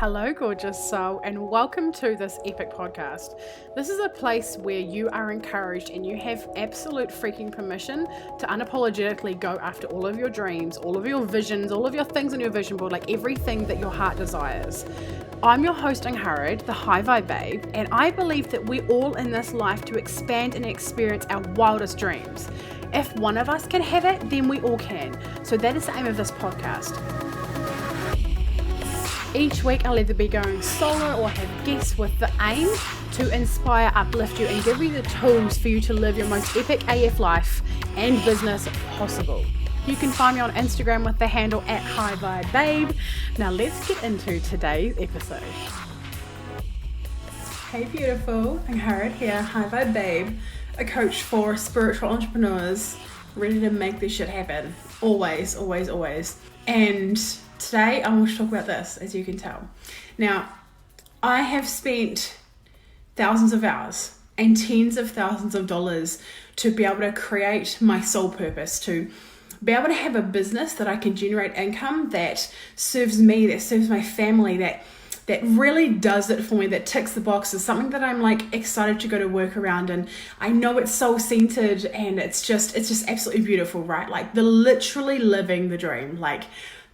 Hello, gorgeous soul, and welcome to this epic podcast. This is a place where you are encouraged and you have absolute freaking permission to unapologetically go after all of your dreams, all of your visions, all of your things on your vision board, like everything that your heart desires. I'm your host, Angharad, the High Vibe Babe, and I believe that we're all in this life to expand and experience our wildest dreams. If one of us can have it, then we all can. So that is the aim of this podcast. Each week I'll either be going solo or have guests with the aim to inspire, uplift you and give you the tools for you to live your most epic AF life and business possible. You can find me on Instagram with the handle @HighVibeBabe. Now let's get into today's episode. Hey beautiful, Angharad here, High Vibe Babe, a coach for spiritual entrepreneurs ready to make this shit happen. Always, always, always. And today I want to talk about this, as you can tell. Now, I have spent thousands of hours and tens of thousands of dollars to be able to create my soul purpose, to be able to have a business that I can generate income that serves me, that serves my family, that really does it for me, that ticks the boxes, something that I'm like excited to go to work around. And I know it's soul centered and it's just absolutely beautiful, right? Like the literally living the dream, like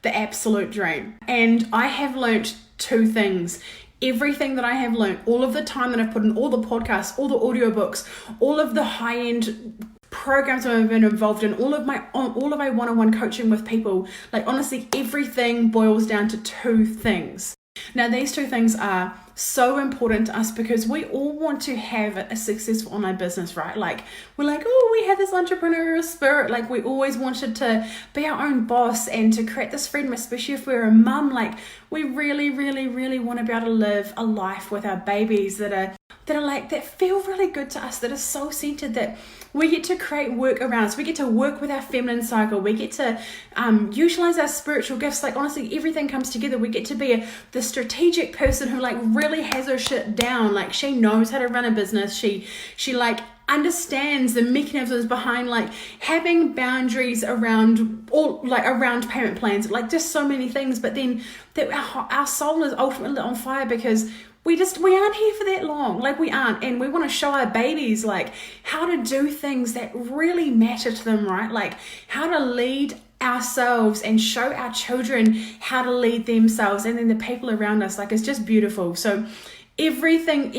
the absolute dream. And I have learnt two things. Everything that I have learnt, all of the time that I've put in all the podcasts, all the audiobooks, all of the high-end programs that I've been involved in, all of my one-on-one coaching with people, like honestly, everything boils down to two things. Now, these two things are so important to us because we all want to have a successful online business, right? Like we're like, oh, we have this entrepreneurial spirit. Like we always wanted to be our own boss and to create this freedom, especially if we're a mum. Like we really, really, really want to be able to live a life with our babies that feel really good to us, that are so centered, that we get to create work around us. We get to work with our feminine cycle. We get to utilize our spiritual gifts. Like honestly, everything comes together. We get to be the strategic person who like really has her shit down. Like she knows how to run a business. She like understands the mechanisms behind like having boundaries around payment plans, like just so many things. But then that our soul is ultimately on fire because we aren't here for that long. Like we aren't. And we want to show our babies like how to do things that really matter to them, right? Like how to lead ourselves and show our children how to lead themselves and then the people around us. Like it's just beautiful. So everything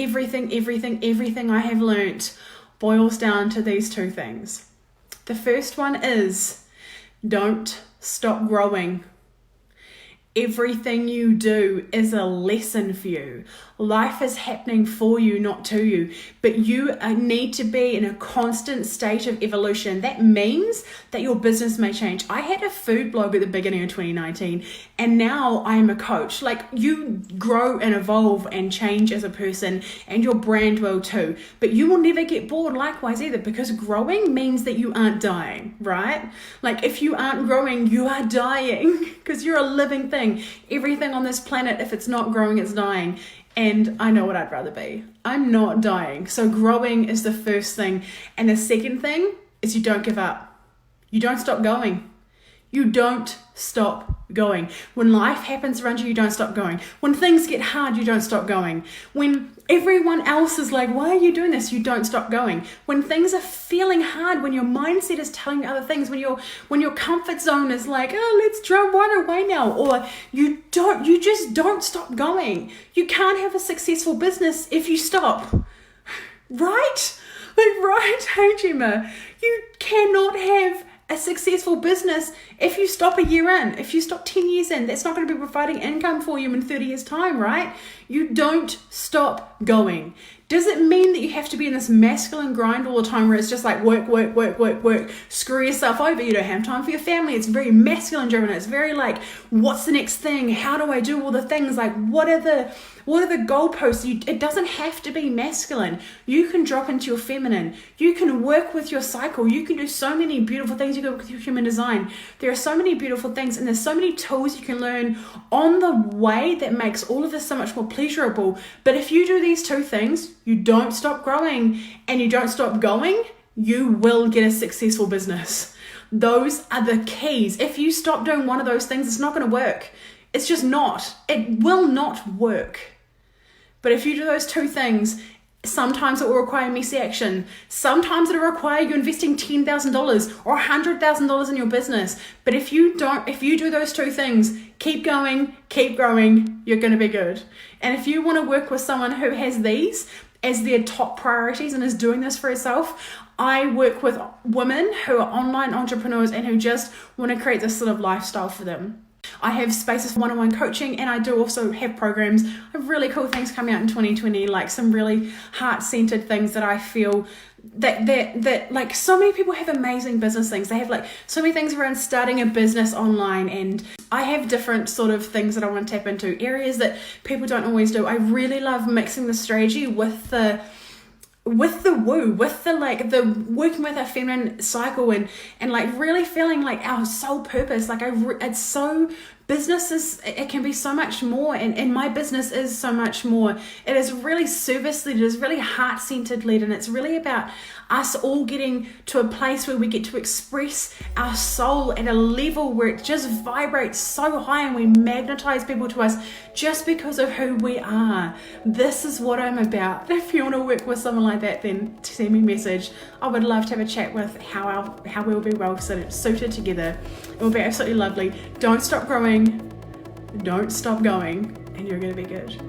I have learnt boils down to these two things. The first one is don't stop growing. Everything you do is a lesson for you. Life is happening for you, not to you. But you need to be in a constant state of evolution. That means that your business may change. I had a food blog at the beginning of 2019, and now I am a coach. Like you grow and evolve and change as a person, and your brand will too. But you will never get bored likewise either, because growing means that you aren't dying, right? Like if you aren't growing, you are dying because you're a living thing. Everything on this planet, if it's not growing, it's dying. And I know what I'd rather be. I'm not dying. So growing is the first thing. And the second thing is you don't give up. You don't stop going. You don't stop going. When life happens around you, you don't stop going. When things get hard, you don't stop going. When everyone else is like, why are you doing this? You don't stop going. When things are feeling hard, when your mindset is telling you other things, when your comfort zone is like, oh, let's drum one away now, or you just don't stop going. You can't have a successful business if you stop. Right? Like, right, hey Gemma, you cannot have a successful business if you stop a year in, if you stop 10 years in. That's not going to be providing income for you in 30 years time, right? You don't stop going. Does it mean that you have to be in this masculine grind all the time where it's just like work, screw yourself over? You don't have time for your family. It's very masculine driven. It's very like, what's the next thing? How do I do all the things? Like, what are the goalposts? It doesn't have to be masculine. You can drop into your feminine. You can work with your cycle. You can do so many beautiful things. You can work with your human design. There are so many beautiful things, and there's so many tools you can learn on the way that makes all of this so much more pleasurable. But if you do these two things, you don't stop growing and you don't stop going, you will get a successful business. Those are the keys. If you stop doing one of those things, it's not going to work. It's just not. It will not work. But if you do those two things, sometimes it will require messy action. Sometimes it'll require you investing $10,000 or $100,000 in your business. But if you do those two things, keep going, keep growing, you're going to be good. And if you want to work with someone who has these as their top priorities and is doing this for herself, I work with women who are online entrepreneurs and who just want to create this sort of lifestyle for them. I have spaces for one-on-one coaching, and I do also have programs. I have really cool things coming out in 2020, like some really heart-centered things that I feel that like so many people have amazing business things. They have like so many things around starting a business online, and I have different sort of things that I want to tap into, areas that people don't always do. I really love mixing the strategy with the woo, with the working with our feminine cycle and like really feeling like our soul purpose. Like it's so, business it can be so much more, and my business is so much more. It is really service led, it is really heart centered led, and it's really about us all getting to a place where we get to express our soul at a level where it just vibrates so high and we magnetize people to us just because of who we are. This is what I'm about. If you want to work with someone like that, then send me a message. I would love to have a chat with how we'll be well suited together. It will be absolutely lovely. Don't stop growing, don't stop going, and you're going to be good.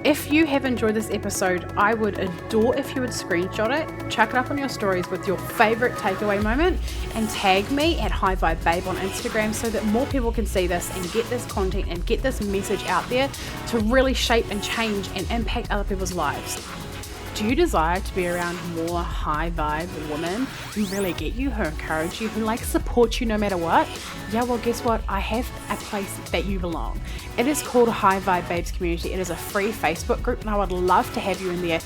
If you have enjoyed this episode, I would adore if you would screenshot it, chuck it up on your stories with your favorite takeaway moment, and tag me at High Vibe Babe on Instagram so that more people can see this and get this content and get this message out there to really shape and change and impact other people's lives. Do you desire to be around more high vibe women who really get you, who encourage you, who support you no matter what? Yeah, well, guess what? I have a place that you belong. It is called High Vibe Babes Community. It is a free Facebook group, and I would love to have you in there.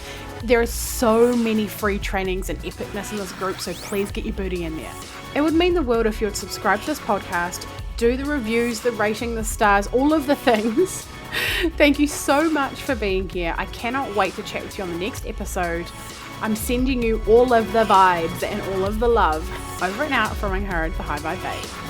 There are so many free trainings and epicness in this group, so please get your booty in there. It would mean the world if you would subscribe to this podcast, do the reviews, the rating, the stars, all of the things. Thank you so much for being here. I cannot wait to chat with you on the next episode. I'm sending you all of the vibes and all of the love. Over and out from Angharad, the High Vibe Babe.